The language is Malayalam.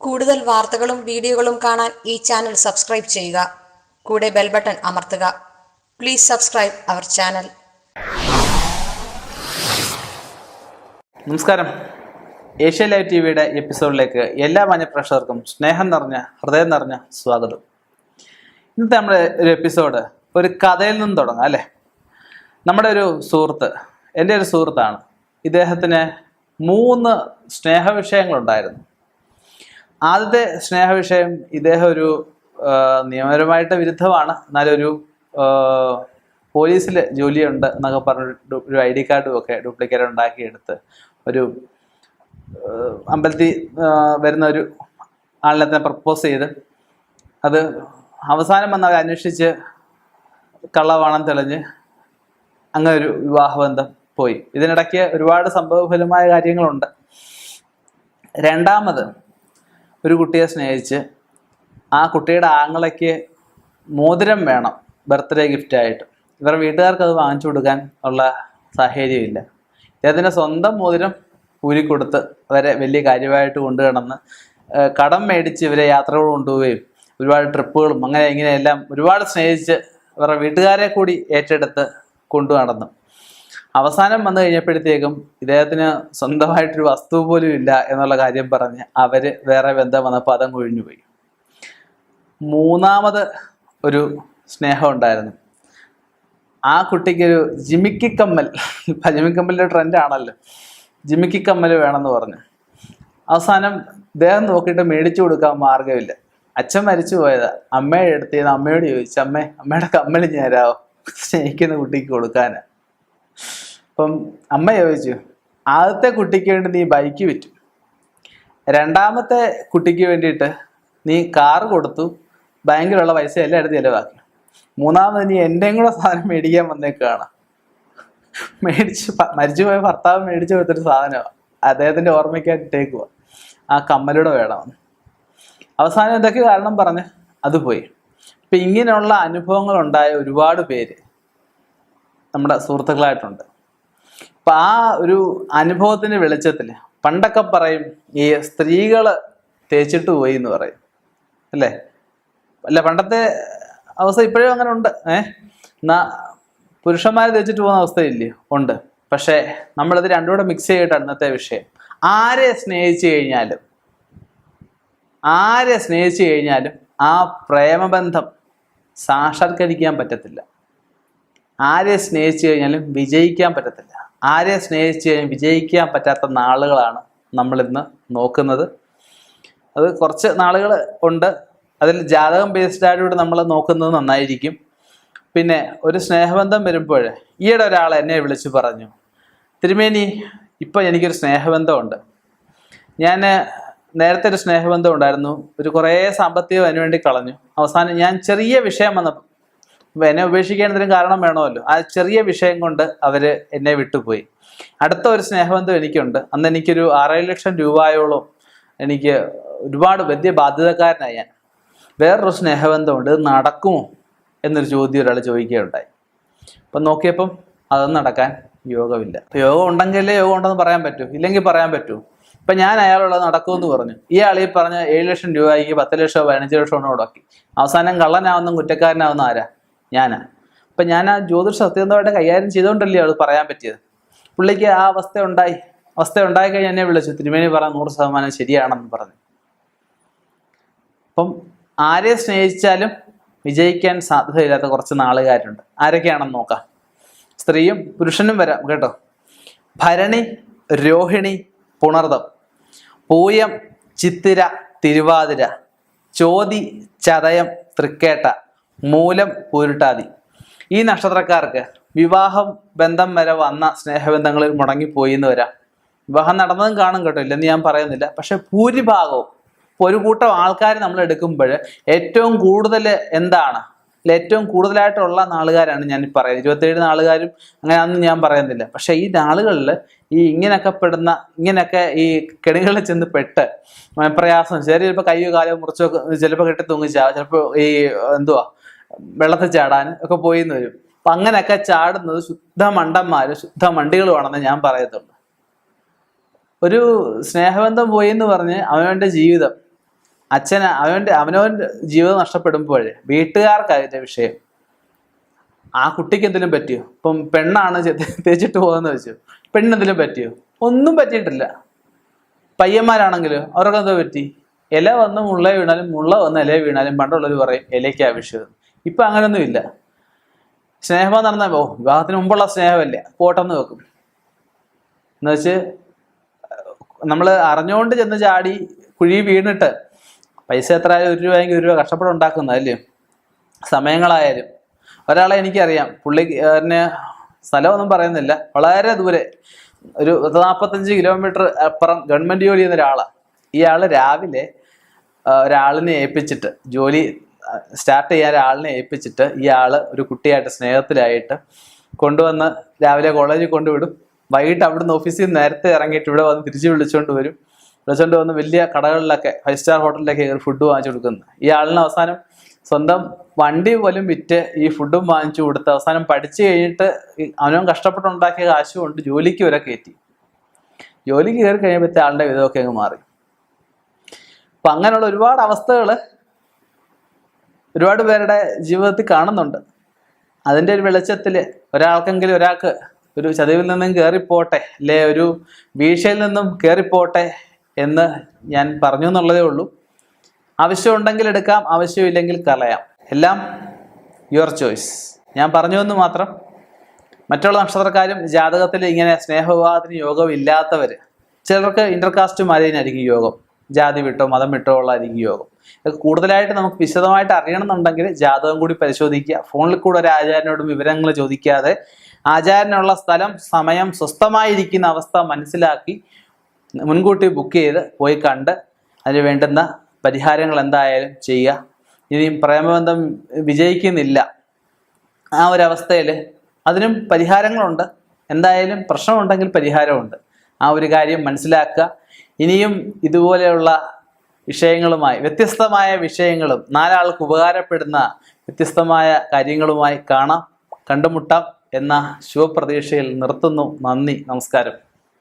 കൂടുതൽ വാർത്തകളും വീഡിയോകളും കാണാൻ ഈ ചാനൽ സബ്സ്ക്രൈബ് ചെയ്യുക. കൂടെ ബെൽ ബട്ടൺ അമർത്തുക. Please subscribe our channel. നമസ്കാരം. ഏഷ്യ ലൈവ് ടിവിയുടെ എപ്പിസോഡിലേക്ക് എല്ലാ മാന്യപ്രേക്ഷകർക്കും സ്നേഹം നിറഞ്ഞ ഹൃദയം നിറഞ്ഞ സ്വാഗതം. ഇന്നത്തെ നമ്മുടെ ഒരു എപ്പിസോഡ് ഒരു കഥയിൽ നിന്ന് തുടങ്ങാം അല്ലേ. നമ്മുടെ ഒരു സുഹൃത്ത്, എൻ്റെ ഒരു സുഹൃത്താണ്. ഇദ്ദേഹത്തിന് 3 സ്നേഹവിഷയങ്ങളുണ്ടായിരുന്നു. ആദ്യത്തെ സ്നേഹവിഷയം, ഇദ്ദേഹം ഒരു നിയമപരമായിട്ട് വിരുദ്ധമാണ്, എന്നാലൊരു പോലീസിൽ ജോലിയുണ്ട് എന്നൊക്കെ പറഞ്ഞ ഒരു ID കാർഡും ഒക്കെ ഡ്യൂപ്ലിക്കേറ്റ് ഉണ്ടാക്കിയെടുത്ത് ഒരു അമ്പലത്തിൽ വരുന്ന ഒരു ആളിനെ പ്രപ്പോസ് ചെയ്ത് അത് അവസാനം വന്ന് അവർ അന്വേഷിച്ച് കള്ളവാണെന്ന് തെളിഞ്ഞ് അങ്ങനെ ഒരു വിവാഹബന്ധം പോയി. ഇതിനിടയ്ക്ക് ഒരുപാട് സംഭവഫലമായ കാര്യങ്ങളുണ്ട്. രണ്ടാമത് ഒരു കുട്ടിയെ സ്നേഹിച്ച് ആ കുട്ടിയുടെ ആങ്ങളയ്ക്ക് മോതിരം വേണം ബർത്ത്ഡേ ഗിഫ്റ്റായിട്ട്. ഇവരുടെ വീട്ടുകാർക്ക് അത് വാങ്ങിച്ചു കൊടുക്കാൻ ഉള്ള സാഹചര്യമില്ല. ഇദ്ദേഹത്തിൻ്റെ സ്വന്തം മോതിരം ഊരിക്കൊടുത്ത് അവരെ വലിയ കാര്യമായിട്ട് കൊണ്ടുകിടന്ന് കടം മേടിച്ച് ഇവരെ യാത്രകൾ കൊണ്ടുപോവുകയും ഒരുപാട് ട്രിപ്പുകളും അങ്ങനെ ഇങ്ങനെയെല്ലാം ഒരുപാട് സ്നേഹിച്ച് ഇവരുടെ വീട്ടുകാരെ കൂടി ഏറ്റെടുത്ത് കൊണ്ടു നടന്നു. അവസാനം വന്നു കഴിഞ്ഞപ്പോഴത്തേക്കും ഇദ്ദേഹത്തിന് സ്വന്തമായിട്ടൊരു വസ്തു പോലും ഇല്ല എന്നുള്ള കാര്യം പറഞ്ഞ് അവര് വേറെ ബന്ധം വന്നപ്പോൾ അതങ്ങ് ഒഴിഞ്ഞുപോയി. മൂന്നാമത് ഒരു സ്നേഹം ഉണ്ടായിരുന്നു. ആ കുട്ടിക്കൊരു ജിമിക്കി കമ്മൽ, ജിമിക്കമ്മലിൻ്റെ ട്രെൻഡാണല്ലോ, ജിമിക്കി കമ്മൽ വേണമെന്ന് പറഞ്ഞു. അവസാനം ഇദ്ദേഹം നോക്കിയിട്ട് മേടിച്ചു കൊടുക്കാൻ മാർഗമില്ല. അച്ഛൻ മരിച്ചു പോയതാ. അമ്മയുടെ അടുത്ത് അമ്മയോട് ചോദിച്ചു, അമ്മയുടെ കമ്മൽ ഞാനാവോ സ്നേഹിക്കുന്ന കുട്ടിക്ക് കൊടുക്കാനാ. അപ്പം അമ്മ ചോദിച്ചു, ആദ്യത്തെ കുട്ടിക്ക് വേണ്ടി നീ ബൈക്ക് വിറ്റു, രണ്ടാമത്തെ കുട്ടിക്ക് വേണ്ടിയിട്ട് നീ കാറ് കൊടുത്തു, ബാങ്കിലുള്ള പൈസ എല്ലാം എടുത്ത് ചിലവാക്കി, മൂന്നാമത് നീ എൻ്റെയും കൂടെ സാധനം മേടിക്കാൻ വന്നേക്കാണ്. മരിച്ചുപോയ ഭർത്താവ് മേടിച്ചു കൊടുത്തൊരു സാധനമാണ്, അദ്ദേഹത്തിൻ്റെ ഓർമ്മയ്ക്കായിട്ട് ഇട്ടേക്കുക, ആ കമ്മലൂടെ വേണമെന്ന്. അവസാനം എന്തൊക്കെ കാരണം പറഞ്ഞ് അത് പോയി. ഇപ്പം ഇങ്ങനെയുള്ള അനുഭവങ്ങൾ ഉണ്ടായ ഒരുപാട് പേര് നമ്മുടെ സുഹൃത്തുക്കളായിട്ടുണ്ട്. അപ്പം ആ ഒരു അനുഭവത്തിൻ്റെ വെളിച്ചത്തിൽ പണ്ടൊക്കെ പറയും ഈ സ്ത്രീകള് തേച്ചിട്ട് പോയി എന്ന് പറയും അല്ലേ. അല്ല, പണ്ടത്തെ അവസ്ഥ ഇപ്പോഴും അങ്ങനെ ഉണ്ട്. എന്നാ പുരുഷന്മാർ തേച്ചിട്ട് പോകുന്ന അവസ്ഥയില്ലേ? ഉണ്ട്. പക്ഷേ നമ്മളിത് രണ്ടും കൂടെ മിക്സ് ചെയ്തിട്ടാണ് ഇന്നത്തെ വിഷയം. ആരെ സ്നേഹിച്ചു കഴിഞ്ഞാലും ആ പ്രേമബന്ധം സാക്ഷാത്കരിക്കാൻ പറ്റത്തില്ല. ആരെ സ്നേഹിച്ചു കഴിഞ്ഞാലും വിജയിക്കാൻ പറ്റത്തില്ല. ആരെ സ്നേഹിച്ചു കഴിഞ്ഞാൽ വിജയിക്കാൻ പറ്റാത്ത നാളുകളാണ് നമ്മളിന്ന് നോക്കുന്നത്. അത് കുറച്ച് നാളുകൾ ഉണ്ട്. അതിൽ ജാതകം ബേസ്ഡായിട്ട് നമ്മൾ നോക്കുന്നത് നന്നായിരിക്കും. പിന്നെ ഒരു സ്നേഹബന്ധം വരുമ്പോൾ, ഈയിടെ ഒരാൾ എന്നെ വിളിച്ചു പറഞ്ഞു, തിരുമേനി ഇപ്പം എനിക്കൊരു സ്നേഹബന്ധമുണ്ട്. ഞാൻ നേരത്തെ ഒരു സ്നേഹബന്ധം ഉണ്ടായിരുന്നു, ഒരു കുറേ സാമ്പത്തികം അതിനു വേണ്ടി കളഞ്ഞു. അവസാനം ഞാൻ ചെറിയ വിഷയം വന്നപ്പോൾ, എന്നെ ഉപേക്ഷിക്കേണ്ടതിനും കാരണം വേണമല്ലോ, ആ ചെറിയ വിഷയം കൊണ്ട് അവര് എന്നെ വിട്ടുപോയി. അടുത്ത ഒരു സ്നേഹബന്ധം എനിക്കുണ്ട്. അന്ന് എനിക്കൊരു 6 ലക്ഷം രൂപയോളം എനിക്ക് ഒരുപാട് വലിയ ബാധ്യതക്കാരനായി ഞാൻ. വേറൊരു സ്നേഹബന്ധമുണ്ട്, ഇത് നടക്കുമോ എന്നൊരു ചോദ്യം ഒരാൾ ചോദിക്കുകയുണ്ടായി. അപ്പം നോക്കിയപ്പം അതൊന്നും നടക്കാൻ യോഗമില്ല. യോഗം ഉണ്ടെങ്കിലേ യോഗം ഉണ്ടെന്ന് പറയാൻ പറ്റൂ, ഇല്ലെങ്കിൽ പറയാൻ പറ്റൂ. ഇപ്പം ഞാൻ അയാളുള്ളത് നടക്കുമെന്ന് പറഞ്ഞു. ഇയാൾ ഈ പറഞ്ഞ 7 ലക്ഷം രൂപയ്ക്ക് 10 ലക്ഷമോ 15 ലക്ഷമോ മുടക്കി. അവസാനം കള്ളനാവുന്ന കുറ്റക്കാരനാവുന്ന ആരാ? ഞാനാ. അപ്പം ഞാൻ ആ ജ്യോതിഷ സത്യസന്ധമായിട്ട് കൈകാര്യം ചെയ്തുകൊണ്ടല്ലേ അത് പറയാൻ പറ്റിയത്. പുള്ളിക്ക് ആ അവസ്ഥ ഉണ്ടായി കഴിഞ്ഞാൽ എന്നെ വിളിച്ചു, തിരുമേനി പറഞ്ഞ 100% ശരിയാണെന്ന് പറഞ്ഞു. അപ്പം ആരെ സ്നേഹിച്ചാലും വിജയിക്കാൻ സാധ്യതയില്ലാത്ത കുറച്ച് നാളുകാരുണ്ട്. ആരൊക്കെയാണെന്ന് നോക്കാം. സ്ത്രീയും പുരുഷനും വരാം കേട്ടോ. ഭരണി, രോഹിണി, പുണർദം, പൂയം, ചിത്തിര, തിരുവാതിര, ചോതി, ചതയം, തൃക്കേട്ട, മൂലം, പൂരുട്ടാതി. ഈ നക്ഷത്രക്കാർക്ക് വിവാഹം ബന്ധം വരെ വന്ന സ്നേഹബന്ധങ്ങളിൽ മുടങ്ങിപ്പോയി എന്ന് വരാം. വിവാഹം നടന്നതും കാണും കേട്ടോ, ഇല്ലെന്ന് ഞാൻ പറയുന്നില്ല. പക്ഷെ ഭൂരിഭാഗവും ഒരു കൂട്ടം ആൾക്കാർ നമ്മൾ എടുക്കുമ്പോൾ ഏറ്റവും കൂടുതൽ എന്താണ്, ഏറ്റവും കൂടുതലായിട്ടുള്ള നാളുകാരാണ് ഞാൻ പറയുന്നത്. 27 നാളുകാരും അങ്ങനെയാണെന്ന് ഞാൻ പറയുന്നില്ല. പക്ഷെ ഈ നാളുകളിൽ ഇങ്ങനെയൊക്കെ ഈ കെണികളിൽ ചെന്ന് പെട്ട് പ്രയാസം, ചിലപ്പോൾ കയ്യോ കാലോ മുറിച്ചോ, ചിലപ്പോൾ കെട്ടി തൂങ്ങിച്ചാ, ചിലപ്പോൾ ഈ വെള്ളത്തിൽ ചാടാൻ ഒക്കെ പോയിന്ന് വരും. അപ്പം അങ്ങനെയൊക്കെ ചാടുന്നത് ശുദ്ധ മണ്ടന്മാരും ശുദ്ധ മണ്ടികളുമാണെന്ന് ഞാൻ പറയത്തുള്ളൂ. ഒരു സ്നേഹബന്ധം പോയി എന്ന് പറഞ്ഞ് അവനവൻ്റെ ജീവിതം അവനവൻ്റെ ജീവിതം നഷ്ടപ്പെടുമ്പോൾ വീട്ടുകാർക്ക് അതിൻ്റെ വിഷയം. ആ കുട്ടിക്ക് എന്തെങ്കിലും പറ്റിയോ? ഇപ്പം പെണ്ണാണ് തേച്ചിട്ട് പോകുന്നത് വെച്ചു, പെണ്ണെന്തെങ്കിലും പറ്റിയോ? ഒന്നും പറ്റിയിട്ടില്ല. പയ്യന്മാരാണെങ്കിലോ അവർക്ക് എന്താ പറ്റി? ഇല വന്ന് മുള്ള വീണാലും മുള്ള വന്ന് ഇല വീണാലും പണ്ടുള്ളവർ പറയും ഇലയ്ക്ക് ആവശ്യം. ഇപ്പം അങ്ങനെയൊന്നും ഇല്ല. സ്നേഹം നടന്നാൽ വിവാഹത്തിന് മുമ്പുള്ള സ്നേഹമല്ലേ, പോട്ടെന്ന് വെക്കും. എന്നുവെച്ച് നമ്മൾ അറിഞ്ഞുകൊണ്ട് ചെന്ന് ചാടി കുഴി വീണിട്ട് പൈസ എത്ര ആയാലും 1 രൂപയെങ്കിൽ 1 രൂപ കഷ്ടപ്പെട്ട് ഉണ്ടാക്കുന്നതല്ലേ. സമയങ്ങളായാലും ഒരാളെ എനിക്കറിയാം, പുള്ളിക്കാരന് സ്ഥലമൊന്നും പറയുന്നില്ല, വളരെ ദൂരെ ഒരു 45 കിലോമീറ്റർ അപ്പുറം ഗവൺമെൻറ് ജോലി ചെയ്യുന്ന ഒരാളാണ്. ഇയാൾ രാവിലെ ഒരാളിനെ ഏൽപ്പിച്ചിട്ട്, ജോലി സ്റ്റാർട്ട് ചെയ്യാൻ ഒരാളിനെ ഏൽപ്പിച്ചിട്ട് ഇയാൾ ഒരു കുട്ടിയായിട്ട് സ്നേഹത്തിലായിട്ട് കൊണ്ടുവന്ന് രാവിലെ കോളേജിൽ കൊണ്ടുവിടും. വൈകിട്ട് അവിടുന്ന് ഓഫീസിൽ നിന്ന് നേരത്തെ ഇറങ്ങിയിട്ട് ഇവിടെ വന്ന് തിരിച്ച് വിളിച്ചുകൊണ്ട് വന്ന് വലിയ കടകളിലൊക്കെ 5 സ്റ്റാർ ഹോട്ടലിലൊക്കെ ഫുഡ് വാങ്ങിച്ചു കൊടുക്കുന്നു. ഈ ആളിന് അവസാനം സ്വന്തം വണ്ടി പോലും വിറ്റ് ഈ ഫുഡും വാങ്ങിച്ചു കൊടുത്ത് അവസാനം പഠിച്ചു കഴിഞ്ഞിട്ട് അവനവൻ കഷ്ടപ്പെട്ടുണ്ടാക്കിയ കാശ് കൊണ്ട് ജോലിക്ക് വരെ കയറ്റി. ജോലിക്ക് കയറി കഴിയുമ്പോഴത്തെ ആളുടെ വിധമൊക്കെ അങ്ങ് മാറി. അപ്പം അങ്ങനെയുള്ള ഒരുപാട് അവസ്ഥകൾ ഒരുപാട് പേരുടെ ജീവിതത്തിൽ കാണുന്നുണ്ട്. അതിൻ്റെ ഒരു വെളിച്ചത്തിൽ ഒരാൾക്ക് ഒരു ചതിവിൽ നിന്നും കയറിപ്പോട്ടെ, അല്ലെ ഒരു വീഴ്ചയിൽ നിന്നും കയറിപ്പോട്ടെ എന്ന് ഞാൻ പറഞ്ഞു എന്നുള്ളതേ ഉള്ളൂ. ആവശ്യമുണ്ടെങ്കിൽ എടുക്കാം, ആവശ്യമില്ലെങ്കിൽ കളയാം. എല്ലാം യുവർ ചോയ്സ്. ഞാൻ പറഞ്ഞു എന്ന് മാത്രം. മറ്റുള്ള നക്ഷത്രക്കാരും ജാതകത്തിൽ ഇങ്ങനെ സ്നേഹവിവാഹത്തിന് യോഗം ഇല്ലാത്തവർ, ചിലർക്ക് ഇന്റർകാസ്റ്റ് മാരേജിനായിരിക്കും യോഗം, ജാതി വിട്ടോ മതം വിട്ടോ ഉള്ളതായിരിക്കും യോഗം. ഇതൊക്കെ കൂടുതലായിട്ട് നമുക്ക് വിശദമായിട്ട് അറിയണമെന്നുണ്ടെങ്കിൽ ജാതകം കൂടി പരിശോധിക്കുക. ഫോണിൽ കൂടെ ഒരു ആചാര്യനോടും വിവരങ്ങൾ ചോദിക്കാതെ ആചാര്യനുള്ള സ്ഥലം, സമയം, സ്വസ്ഥമായിരിക്കുന്ന അവസ്ഥ മനസ്സിലാക്കി മുൻകൂട്ടി ബുക്ക് ചെയ്ത് പോയി കണ്ട് അതിന് വേണ്ടുന്ന പരിഹാരങ്ങൾ എന്തായാലും ചെയ്യുക. ഇനിയും പ്രേമബന്ധം വിജയിക്കുന്നില്ല ആ ഒരവസ്ഥയിൽ അതിനും പരിഹാരങ്ങളുണ്ട്. എന്തായാലും പ്രശ്നമുണ്ടെങ്കിൽ പരിഹാരമുണ്ട്. ആ ഒരു കാര്യം മനസ്സിലാക്കുക. ഇനിയും ഇതുപോലെയുള്ള വിഷയങ്ങളുമായി, വ്യത്യസ്തമായ വിഷയങ്ങളും 4 ആൾക്ക് ഉപകാരപ്പെടുന്ന വ്യത്യസ്തമായ കാര്യങ്ങളുമായി കണ്ടുമുട്ടാം എന്ന ശുഭപ്രതീക്ഷയിൽ നിർത്തുന്നു. നന്ദി, നമസ്കാരം.